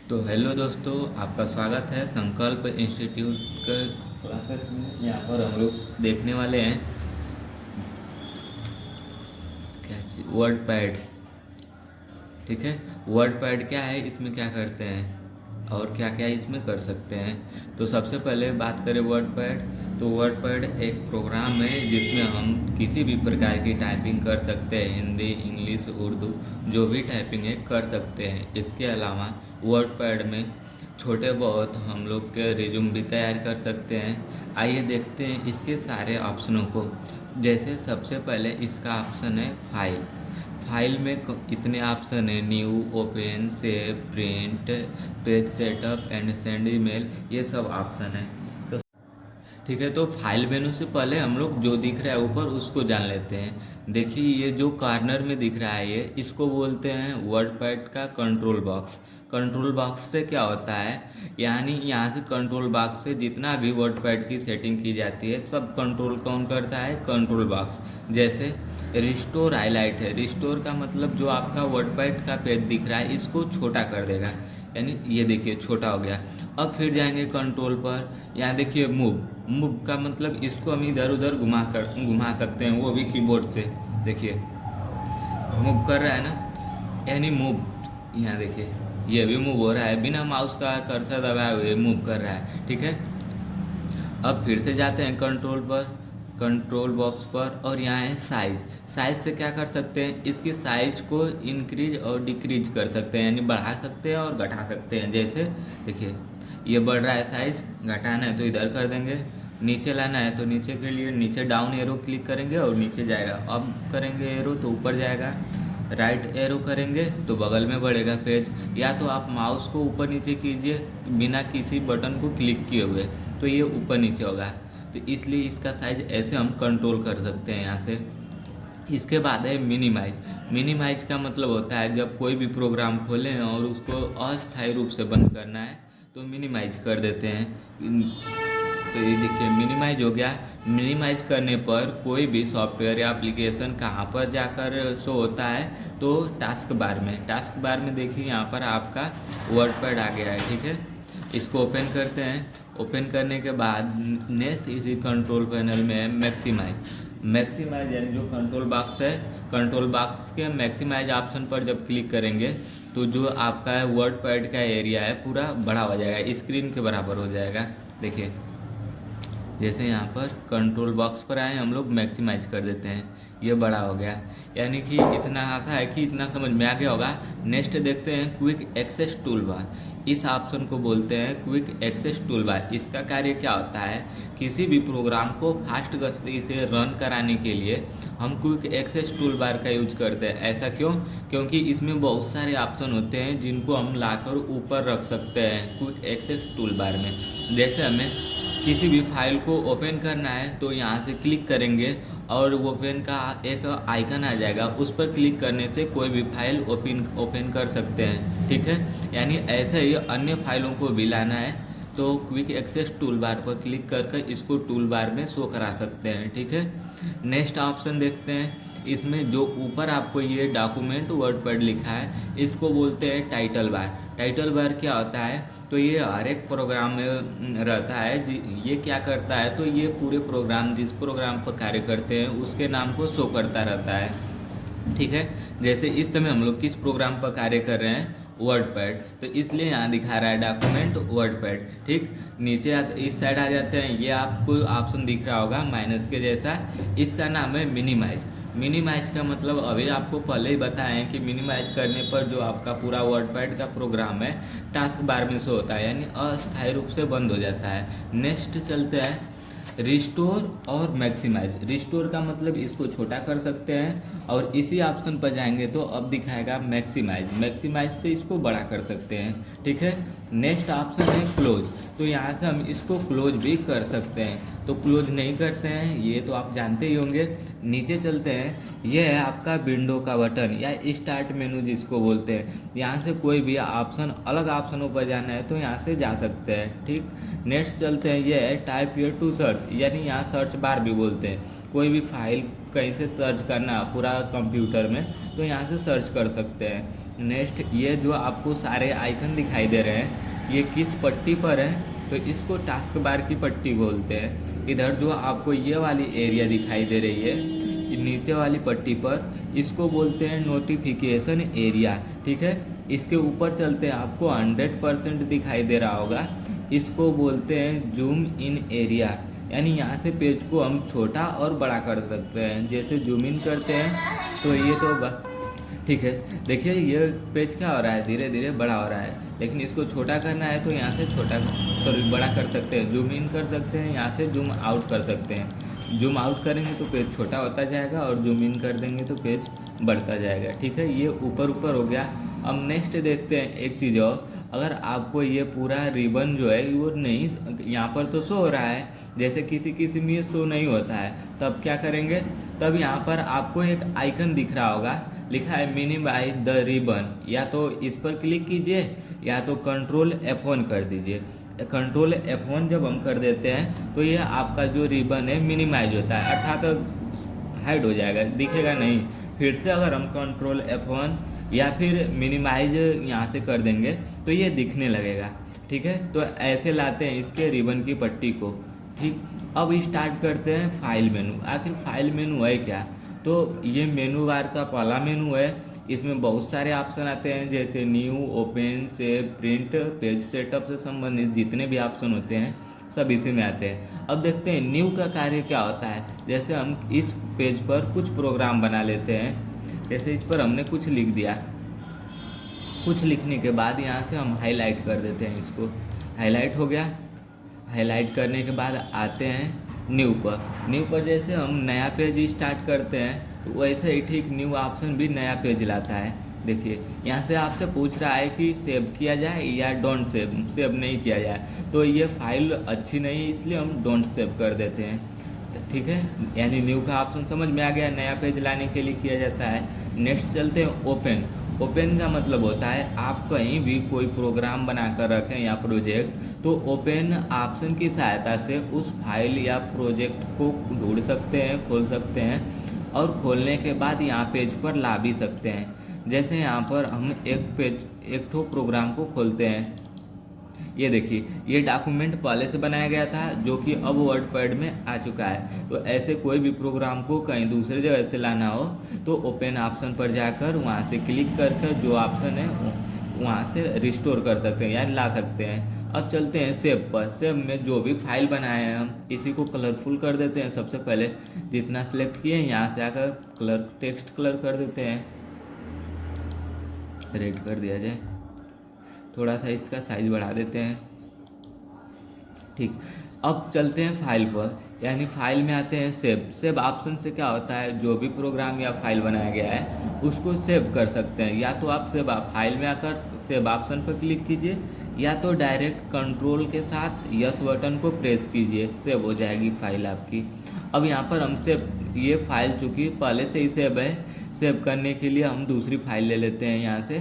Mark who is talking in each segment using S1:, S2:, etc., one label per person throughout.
S1: तो हेलो दोस्तों, आपका स्वागत है संकल्प इंस्टीट्यूट के क्लासेस में। यहाँ पर हम लोग देखने वाले हैं कैसे वर्ड पैड। ठीक है, वर्ड पैड क्या है, इसमें क्या करते हैं और क्या क्या इसमें कर सकते हैं। तो सबसे पहले बात करें वर्ड पैड। तो वर्ड पैड एक प्रोग्राम है जिसमें हम किसी भी प्रकार की टाइपिंग कर सकते हैं। हिंदी, इंग्लिश, उर्दू, जो भी टाइपिंग है कर सकते हैं। इसके अलावा वर्ड पैड में छोटे बहुत हम लोग के रिज्यूम भी तैयार कर सकते हैं। आइए देखते हैं इसके सारे ऑप्शनों को। जैसे सबसे पहले इसका ऑप्शन है फाइल। फाइल में इतने ऑप्शन है: new, open, save, print, page setup and send email, ये सब ऑप्शन है। तो ठीक है, तो फाइल मेनू से पहले हम लोग जो दिख रहा है ऊपर उसको जान लेते हैं। देखिए, ये जो कॉर्नर में दिख रहा है, ये इसको बोलते हैं वर्डपैड का कंट्रोल बॉक्स। कंट्रोल बॉक्स से क्या होता है, यानी यहाँ से कंट्रोल बॉक्स से जितना भी वर्डपैड की सेटिंग की जाती है सब कंट्रोल कौन करता है, कंट्रोल बॉक्स। जैसे रिस्टोर हाईलाइट है, रिस्टोर का मतलब जो आपका वर्डपैड का पेज दिख रहा है इसको छोटा कर देगा, यानी ये देखिए छोटा हो गया। अब फिर जाएंगे कंट्रोल पर, यहाँ देखिए मूव। मूव का मतलब इसको हम इधर उधर घुमा सकते हैं, वो भी कीबोर्ड से। देखिए मूव कर रहा है ना, यानी मूव। यहाँ देखिए ये भी मूव हो रहा है, बिना माउस का कर्सर दबाए हुए मूव कर रहा है। ठीक है, अब फिर से जाते हैं कंट्रोल पर, कंट्रोल बॉक्स पर, और यहाँ है साइज। साइज से क्या कर सकते हैं, इसकी साइज को इंक्रीज और डिक्रीज कर सकते हैं, यानी बढ़ा सकते हैं और घटा सकते हैं। जैसे देखिए ये बढ़ रहा है साइज, घटाना है तो इधर कर देंगे, नीचे लाना है तो नीचे के लिए नीचे डाउन एरो क्लिक करेंगे और नीचे जाएगा। अब करेंगे एरो तो ऊपर जाएगा, राइट एरो करेंगे तो बगल में बढ़ेगा पेज। या तो आप माउस को ऊपर नीचे कीजिए बिना किसी बटन को क्लिक किए हुए, तो ये ऊपर नीचे होगा। तो इसलिए इसका साइज ऐसे हम कंट्रोल कर सकते हैं यहाँ से। इसके बाद है मिनिमाइज। मिनिमाइज का मतलब होता है जब कोई भी प्रोग्राम खोलें और उसको अस्थायी रूप से बंद करना है तो मिनिमाइज कर देते हैं। तो ये देखिए मिनिमाइज हो गया। मिनिमाइज करने पर कोई भी सॉफ्टवेयर या एप्लीकेशन कहाँ पर जाकर शो होता है, तो टास्क बार में। टास्क बार में देखिए यहाँ पर आपका वर्डपैड आ गया है। ठीक है, इसको ओपन करते हैं। ओपन करने के बाद नेक्स्ट इसी कंट्रोल पैनल में है मैक्सिमाइज। मैक्सिमाइज यानी जो कंट्रोल बॉक्स है, कंट्रोल बॉक्स के मैक्सिमाइज ऑप्शन पर जब क्लिक करेंगे तो जो आपका वर्डपैड का एरिया है पूरा बड़ा हो जाएगा, स्क्रीन के बराबर हो जाएगा। देखिए जैसे यहाँ पर कंट्रोल बॉक्स पर आए हम लोग मैक्सिमाइज कर देते हैं, ये बड़ा हो गया। यानी कि इतना आशा है कि इतना समझ में आ गया होगा। नेक्स्ट देखते हैं क्विक एक्सेस टूल बार। इस ऑप्शन को बोलते हैं क्विक एक्सेस टूल बार। इसका कार्य क्या होता है, किसी भी प्रोग्राम को फास्ट गति से रन कराने के लिए हम क्विक एक्सेस टूल बार का यूज करते हैं। ऐसा क्यों, क्योंकि इसमें बहुत सारे ऑप्शन होते हैं जिनको हम लाकर ऊपर रख सकते हैं क्विक एक्सेस टूल बार में। जैसे हमें किसी भी फाइल को ओपन करना है तो यहाँ से क्लिक करेंगे और ओपन का एक आइकन आ जाएगा, उस पर क्लिक करने से कोई भी फाइल ओपन कर सकते हैं। ठीक है, यानी ऐसे ही अन्य फाइलों को भी लाना है तो क्विक एक्सेस टूल बार पर क्लिक करके इसको टूल बार में शो करा सकते हैं। ठीक है, नेक्स्ट ऑप्शन देखते हैं। इसमें जो ऊपर आपको ये डॉक्यूमेंट वर्डपैड लिखा है इसको बोलते हैं टाइटल बार। टाइटल बार क्या होता है, तो ये हर एक प्रोग्राम में रहता है। ये क्या करता है, तो ये पूरे प्रोग्राम जिस प्रोग्राम पर कार्य करते हैं उसके नाम को शो करता रहता है। ठीक है, जैसे इस समय हम लोग किस प्रोग्राम पर कार्य कर रहे हैं, वर्डपैड, तो इसलिए यहाँ दिखा रहा है डॉक्यूमेंट वर्डपैड। ठीक, नीचे इस साइड आ जाते हैं, ये आपको ऑप्शन दिख रहा होगा माइनस के जैसा, इसका नाम है मिनिमाइज। मिनिमाइज का मतलब अभी आपको पहले ही बताएं कि मिनिमाइज करने पर जो आपका पूरा वर्डपैड का प्रोग्राम है टास्क बार में शो होता है, यानी अस्थायी रूप से बंद हो जाता है। नेक्स्ट चलते हैं रिस्टोर और मैक्सिमाइज। रिस्टोर का मतलब इसको छोटा कर सकते हैं और इसी ऑप्शन पर जाएंगे तो अब दिखाएगा मैक्सिमाइज। मैक्सिमाइज से इसको बड़ा कर सकते हैं। ठीक है, नेक्स्ट ऑप्शन है क्लोज। तो यहाँ से हम इसको क्लोज भी कर सकते हैं। तो क्लोज नहीं करते हैं, ये तो आप जानते ही होंगे। नीचे चलते हैं, ये है आपका विंडो का बटन या स्टार्ट मेनू जिसको बोलते हैं। यहाँ से कोई भी ऑप्शन, अलग ऑप्शनों पर जाना है तो यहाँ से जा सकते हैं, ठीक। नेक्स्ट चलते हैं, ये है टाइप हियर टू सर्च, यानी यहाँ सर्च बार भी बोलते हैं। कोई भी फाइल कहीं से सर्च करना पूरा कंप्यूटर में, तो यहाँ से सर्च कर सकते हैं। नेक्स्ट, ये जो आपको सारे आइकन दिखाई दे रहे हैं, ये किस पट्टी पर है, तो इसको टास्क बार की पट्टी बोलते हैं। इधर जो आपको ये वाली एरिया दिखाई दे रही है, नीचे वाली पट्टी पर, इसको बोलते हैं नोटिफिकेशन एरिया, ठीक है। इसके ऊपर चलते हैं, आपको 100% दिखाई दे रहा होगा, इसको बोलते हैं जूम इन एरिया, यानी यहाँ से पेज को हम छोटा और बड़ा कर सकते हैं। जैसे जूम इन करते हैं तो ये तो ठीक है, देखिए ये पेज क्या हो रहा है, धीरे धीरे बड़ा हो रहा है, लेकिन इसको छोटा करना है तो यहाँ से छोटा, सॉरी बड़ा कर सकते हैं, जूम इन कर सकते हैं, यहाँ से जूम आउट कर सकते हैं। जूम आउट करेंगे तो पेज छोटा होता जाएगा और जूम इन कर देंगे तो पेज बढ़ता जाएगा, ठीक है। ये ऊपर ऊपर हो गया। अब नेक्स्ट देखते हैं एक चीज़ और, अगर आपको ये पूरा रिबन जो है वो नहीं, यहाँ पर तो शो हो रहा है, जैसे किसी किसी में शो नहीं होता है, तब क्या करेंगे, तब यहाँ पर आपको एक आइकन दिख रहा होगा, लिखा है मिनिमाइज द रिबन, या तो इस पर क्लिक कीजिए या तो कंट्रोल F1 कर दीजिए। कंट्रोल F1 जब हम कर देते हैं तो ये आपका जो रिबन है मिनिमाइज होता है, अर्थात हाइड हो जाएगा, दिखेगा नहीं। फिर से अगर हम कंट्रोल F1 या फिर मिनिमाइज यहाँ से कर देंगे तो ये दिखने लगेगा, ठीक है। तो ऐसे लाते हैं इसके रिबन की पट्टी को, ठीक। अब स्टार्ट करते हैं फाइल मेनू। आखिर फाइल मेनू है क्या, तो ये मेनू बार का पहला मेनू है। इसमें बहुत सारे ऑप्शन आते हैं, जैसे new, open, save, print, page setup से संबंधित जितने भी ऑप्शन होते हैं सब इसी में आते हैं। अब देखते हैं न्यू का कार्य क्या होता है। जैसे हम इस पेज पर कुछ प्रोग्राम बना लेते हैं, जैसे इस पर हमने कुछ लिख दिया, कुछ लिखने के बाद यहाँ से हम हाईलाइट कर देते हैं, इसको हाईलाइट हो गया। हाईलाइट करने के बाद आते हैं न्यू पर। न्यू पर जैसे हम नया पेज स्टार्ट करते हैं तो वैसे ही ठीक न्यू ऑप्शन भी नया पेज लाता है। देखिए यहाँ से आपसे पूछ रहा है कि सेव किया जाए या डोंट सेव, सेव नहीं किया जाए, तो ये फाइल अच्छी नहीं है इसलिए हम डोंट सेव कर देते हैं, ठीक है। यानी न्यू का ऑप्शन समझ में आ गया, नया पेज लाने के लिए किया जाता है। नेक्स्ट चलते हैं ओपन। ओपन का मतलब होता है आप कहीं भी कोई प्रोग्राम बनाकर रखें या प्रोजेक्ट, तो ओपन ऑप्शन की सहायता से उस फाइल या प्रोजेक्ट को ढूंढ सकते हैं, खोल सकते हैं, और खोलने के बाद यहाँ पेज पर ला भी सकते हैं। जैसे यहाँ पर हम एक ठो प्रोग्राम को खोलते हैं, ये देखिए ये डॉक्यूमेंट पहले से बनाया गया था जो कि अब वर्डपैड में आ चुका है। तो ऐसे कोई भी प्रोग्राम को कहीं दूसरे जगह से लाना हो तो ओपन ऑप्शन पर जाकर वहाँ से क्लिक कर जो ऑप्शन है वहाँ से रिस्टोर कर सकते हैं, यानी ला सकते हैं। अब चलते हैं सेव पर। सेव में जो भी फाइल बनाए हैं हम इसी को कलरफुल कर देते हैं। सबसे पहले जितना सेलेक्ट किए यहाँ से आकर कलर, टेक्स्ट कलर कर देते हैं, रेड कर दिया जाए, थोड़ा सा इसका साइज बढ़ा देते हैं, ठीक। अब चलते हैं फाइल पर, यानी फाइल में आते हैं सेव। सेव ऑप्शन से क्या होता है, जो भी प्रोग्राम या फाइल बनाया गया है उसको सेव कर सकते हैं। या तो आप सेव फाइल में आकर सेव ऑप्शन पर क्लिक कीजिए, या तो डायरेक्ट कंट्रोल के साथ यस बटन को प्रेस कीजिए, सेव हो जाएगी फाइल आपकी। अब यहाँ पर हम सेव, ये फाइल चूँकि पहले से ही सेव है, सेव करने के लिए हम दूसरी फाइल ले लेते हैं। यहाँ से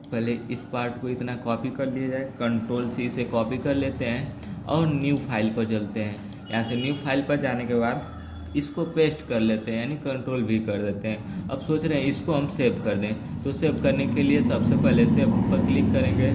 S1: पहले इस पार्ट को इतना कॉपी कर लिया जाए, कंट्रोल C से कॉपी कर लेते हैं और न्यू फाइल पर चलते हैं। यहाँ से न्यू फाइल पर जाने के बाद इसको पेस्ट कर लेते हैं, यानी कंट्रोल V कर देते हैं। अब सोच रहे हैं इसको हम सेव कर दें, तो सेव करने के लिए सबसे पहले सेव पर क्लिक करेंगे।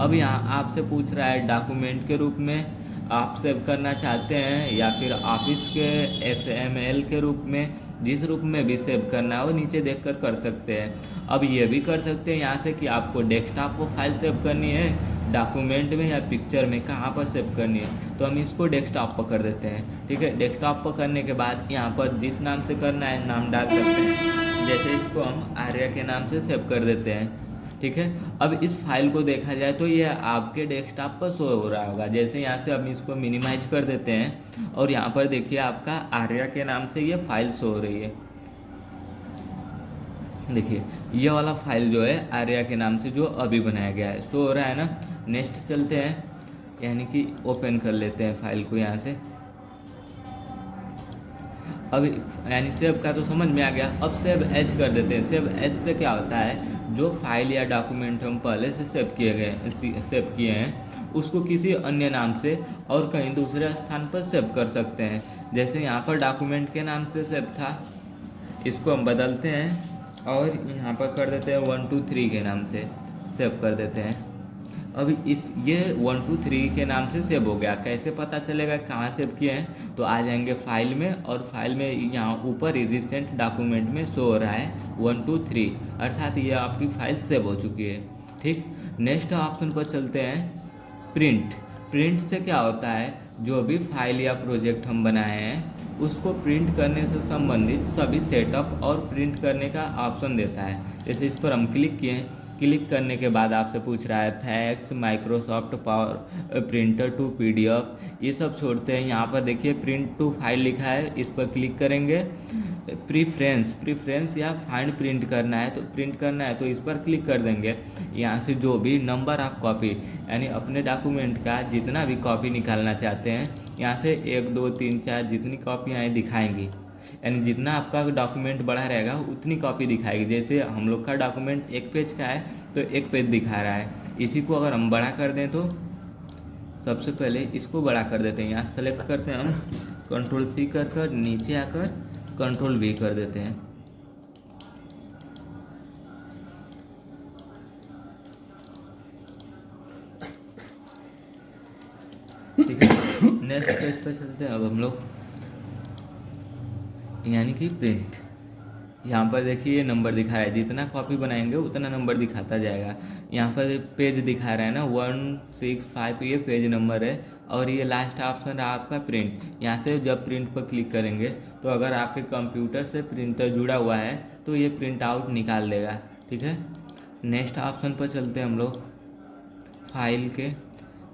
S1: अब यहाँ आपसे पूछ रहा है डॉक्यूमेंट के रूप में आप सेव करना चाहते हैं या फिर ऑफिस के XML के रूप में, जिस रूप में भी सेव करना है वो नीचे देखकर कर सकते हैं। अब ये भी कर सकते हैं यहाँ से कि आपको डेस्कटॉप को फाइल सेव करनी है, डॉक्यूमेंट में या पिक्चर में, कहाँ पर सेव करनी है, तो हम इसको डेस्कटॉप पर कर देते हैं, ठीक है। डेस्कटॉप पर करने के बाद यहाँ पर जिस नाम से करना है नाम डाल सकते हैं, जैसे इसको हम आर्या के नाम से सेव कर देते हैं, ठीक है। अब इस फाइल को देखा जाए तो ये आपके डेस्कटॉप पर शो हो रहा होगा। जैसे यहाँ से हम इसको मिनिमाइज कर देते हैं और यहाँ पर देखिए आपका आर्या के नाम से ये फाइल शो हो रही है। देखिए ये वाला फाइल जो है आर्या के नाम से जो अभी बनाया गया है शो हो रहा है ना। नेक्स्ट चलते हैं, यानी कि ओपन कर लेते हैं फाइल को यहाँ से, अब यानी सेव का तो समझ में आ गया। अब सेव एज कर देते हैं। सेव एज से क्या होता है, जो फाइल या डॉक्यूमेंट हम पहले से सेव किए हैं उसको किसी अन्य नाम से और कहीं दूसरे स्थान पर सेव कर सकते हैं। जैसे यहाँ पर डॉक्यूमेंट के नाम से सेव था, इसको हम बदलते हैं और यहाँ पर कर देते हैं 1 2 3 के नाम से सेव कर देते हैं। अब ये 1 2 3 के नाम से सेव हो गया। कैसे पता चलेगा कहाँ सेव किए हैं, तो आ जाएंगे फाइल में, और फाइल में यहाँ ऊपर ही रिसेंट डॉक्यूमेंट में शो हो रहा है 1 2 3, अर्थात ये आपकी फाइल सेव हो चुकी है। ठीक, नेक्स्ट ऑप्शन पर चलते हैं, प्रिंट। प्रिंट से क्या होता है, जो भी फाइल या प्रोजेक्ट हम बनाए हैं उसको प्रिंट करने से संबंधित सभी सेटअप और प्रिंट करने का ऑप्शन देता है। जैसे इस पर हम क्लिक किए, क्लिक करने के बाद आपसे पूछ रहा है fax, Microsoft power printer to PDF, ये सब छोड़ते हैं। यहाँ पर देखिए प्रिंट टू फाइल लिखा है, इस पर क्लिक करेंगे। प्रीफ्रेंस या फाइंड प्रिंट करना है तो इस पर क्लिक कर देंगे। यहाँ से जो भी नंबर ऑफ कॉपी यानी अपने डॉक्यूमेंट का जितना भी कॉपी निकालना चाहते हैं, यहाँ से 1 2 3 4 जितनी कॉपियाँ दिखाएंगी, यानी जितना आपका डॉक्यूमेंट बड़ा रहेगा उतनी कॉपी दिखाएगी। जैसे हम लोग का डॉक्यूमेंट 1 पेज का है तो 1 पेज दिखा रहा है। इसी को अगर हम बड़ा कर दें तो सबसे पहले इसको बड़ा कर देते हैं। यहाँ सेलेक्ट करते हैं हम, कंट्रोल-C कर नीचे आकर कंट्रोल-V कर देते हैं। ठीक है, नेक्स्ट पेज पर चलते हैं अब हम लोग, यानी कि प्रिंट। यहाँ पर देखिए ये नंबर दिखा रहा है, जितना कॉपी बनाएंगे उतना नंबर दिखाता जाएगा। यहाँ पर पेज दिखा रहा है ना 1 6 5, ये पेज नंबर है। और ये लास्ट ऑप्शन रहा आपका प्रिंट। यहाँ से जब प्रिंट पर क्लिक करेंगे तो अगर आपके कंप्यूटर से प्रिंटर जुड़ा हुआ है तो ये प्रिंट आउट निकाल देगा। ठीक है, नेक्स्ट ऑप्शन पर चलते हैं हम लोग, फाइल के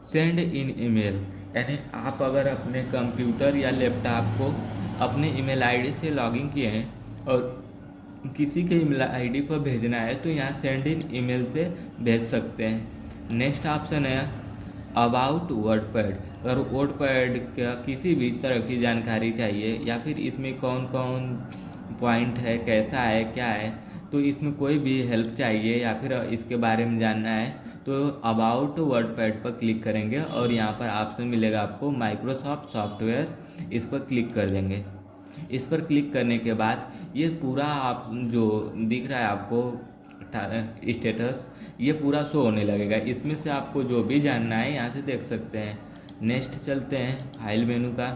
S1: सेंड इन ईमेल। यानी आप अगर अपने कंप्यूटर या लैपटॉप को अपने ईमेल आईडी से लॉगिन किए हैं और किसी के ईमेल आईडी पर भेजना है तो यहाँ सेंड इन ईमेल से भेज सकते हैं। नेक्स्ट ऑप्शन है अबाउट वर्डपैड। अगर वर्डपैड का किसी भी तरह की जानकारी चाहिए या फिर इसमें कौन कौन पॉइंट है, कैसा है, क्या है, तो इसमें कोई भी हेल्प चाहिए या फिर इसके बारे में जानना है तो अबाउट वर्डपैड पर क्लिक करेंगे और यहाँ पर ऑप्शन मिलेगा आपको माइक्रोसॉफ्ट सॉफ्टवेयर, इस पर क्लिक कर देंगे। इस पर क्लिक करने के बाद ये पूरा आप जो दिख रहा है आपको स्टेटस, ये पूरा शो होने लगेगा। इसमें से आपको जो भी जानना है यहाँ से देख सकते हैं। नेक्स्ट चलते हैं फाइल मेनू का,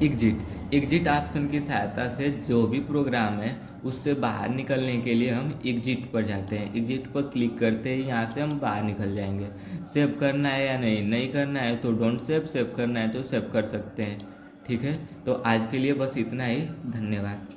S1: एग्जिट ऑप्शन की सहायता से जो भी प्रोग्राम है उससे बाहर निकलने के लिए हम एग्जिट पर जाते हैं। एग्जिट पर क्लिक करते ही यहाँ से हम बाहर निकल जाएंगे। सेव करना है या नहीं करना है तो डोंट सेव, सेव करना है तो सेव कर सकते हैं। ठीक है, तो आज के लिए बस इतना ही, धन्यवाद।